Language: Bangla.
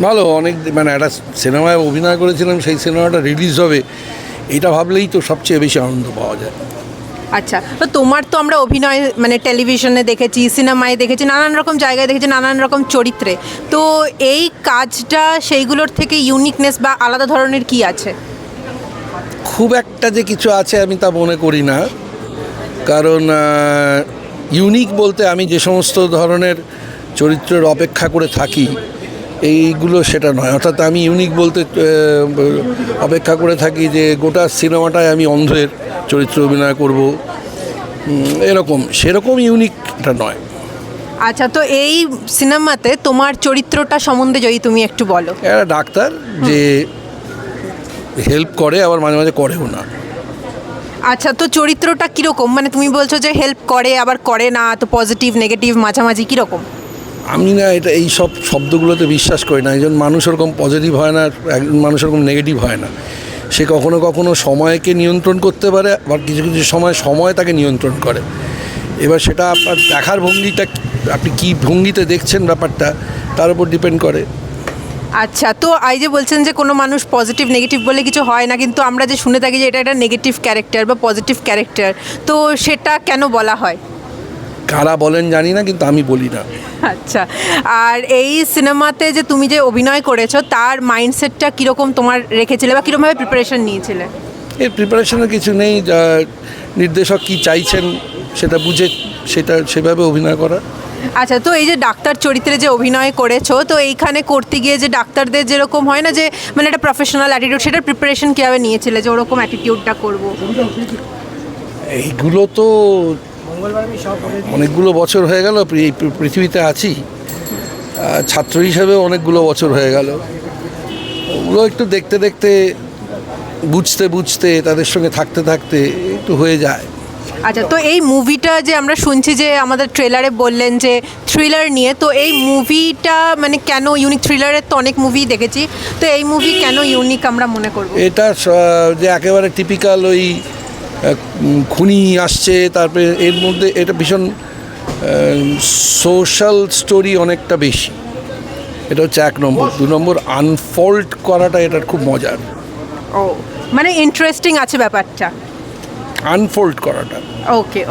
ভালো অনেক, মানে একটা সিনেমায় অভিনয় করেছিলাম, সেই সিনেমাটা রিলিজ হবে, এটা ভাবলেই তো সবচেয়ে বেশি আনন্দ পাওয়া যায়। আচ্ছা, তো তোমার তো আমরা অভিনয় মানে টেলিভিশনে দেখেছি, সিনেমায় দেখেছি, নানান রকম জায়গায় দেখেছি, নানান রকম চরিত্রে। তো এই কাজটা সেইগুলোর থেকে ইউনিকনেস বা আলাদা ধরনের কি আছে? খুব একটা যে কিছু আছে আমি তা মনে করি না, কারণ ইউনিক বলতে আমি যে সমস্ত ধরনের চরিত্রের অপেক্ষা করে থাকি এইগুলো সেটা নয়। অর্থাৎ আমি ইউনিক বলতে অপেক্ষা করে থাকি যে গোটা সিনেমাটায় আমি অন্ধের চরিত্রে অভিনয় করব, এরকম, সেরকম ইউনিকটা নয়। আচ্ছা, তো এই সিনেমাতে তোমার চরিত্রটা সম্বন্ধে যদি তুমি একটু বলো। একটা ডাক্তার যে হেল্প করে, আবার মাঝে মাঝে করেও না। আচ্ছা, তো চরিত্রটা কীরকম? মানে তুমি বলছো যে হেল্প করে আবার করে না, তো পজিটিভ নেগেটিভ মাঝামাঝি কীরকম? আমি না এটা এই সব শব্দগুলোতে বিশ্বাস করি না। একজন মানুষ ওরকম পজিটিভ হয় না, একজন মানুষ ওরকম নেগেটিভ হয় না। সে কখনো কখনো সময়কে নিয়ন্ত্রণ করতে পারে, আবার কিছু কিছু সময় তাকে নিয়ন্ত্রণ করে। এবার সেটা আপনার দেখার ভঙ্গিটা, আপনি কী ভঙ্গিতে দেখছেন ব্যাপারটা, তার উপর ডিপেন্ড করে। আচ্ছা, তো এই যে বলছেন যে কোনো মানুষ পজিটিভ নেগেটিভ বলে কিছু হয় না, কিন্তু আমরা যে শুনে থাকি যে এটা একটা নেগেটিভ ক্যারেক্টার বা পজিটিভ ক্যারেক্টার, তো সেটা কেন বলা হয়? কারা বলেন জানি না, কিন্তু আমি বলি না। আচ্ছা, আর এই সিনেমাতে যে তুমি যে অভিনয় করেছো তার মাইন্ডসেটটা কীরকম তোমার রেখেছিলে বা কীরকমভাবে প্রিপারেশন নিয়েছিলে? এর প্রিপারেশনের কিছু নেই, নির্দেশক কী চাইছেন সেটা বুঝে সেটা সেভাবে অভিনয় করা। আচ্ছা, তো এই যে ডাক্তার চরিত্রে যে অভিনয় করেছো, তো এইখানে করতে গিয়ে যে ডাক্তারদের যেরকম হয় না যে মানে একটা প্রফেশনাল অ্যাটিটিউড, সেটার প্রিপারেশন কীভাবে নিয়েছিলে যে ওরকম অ্যাটিটিউডটা করবো? এইগুলো তো অনেকগুলো বছর হয়ে গেল এই পৃথিবীতে আছি, ছাত্র হিসাবে অনেকগুলো বছর হয়ে গেল। ওগুলো একটু দেখতে দেখতে, বুঝতে বুঝতে, তাদের সঙ্গে থাকতে থাকতে একটু হয়ে যায়। আচ্ছা, তো এই মুভিটা যে আমরা শুনছি যে আমাদের ট্রেলারে বললেন যে থ্রিলার নিয়ে, তো এই মুভিটা মানে কেন ইউনিক? থ্রিলারের তো অনেক মুভি দেখেছি, তো এই মুভি কেন ইউনিক আমরা মনে করব? এটা যে একেবারে টিপিক্যাল ওই খুনি আসছে, তারপরে এর মধ্যে এটা ভীষণ সোশ্যাল স্টোরি অনেকটা বেশি। এটা হচ্ছে 1 নম্বর। 2 নম্বর, আনফোল্ড করাটা এটার খুব মজার। ও, মানে ইন্টারেস্টিং আছে ব্যাপারটা। আনফোল্ড করাটা। ওকে।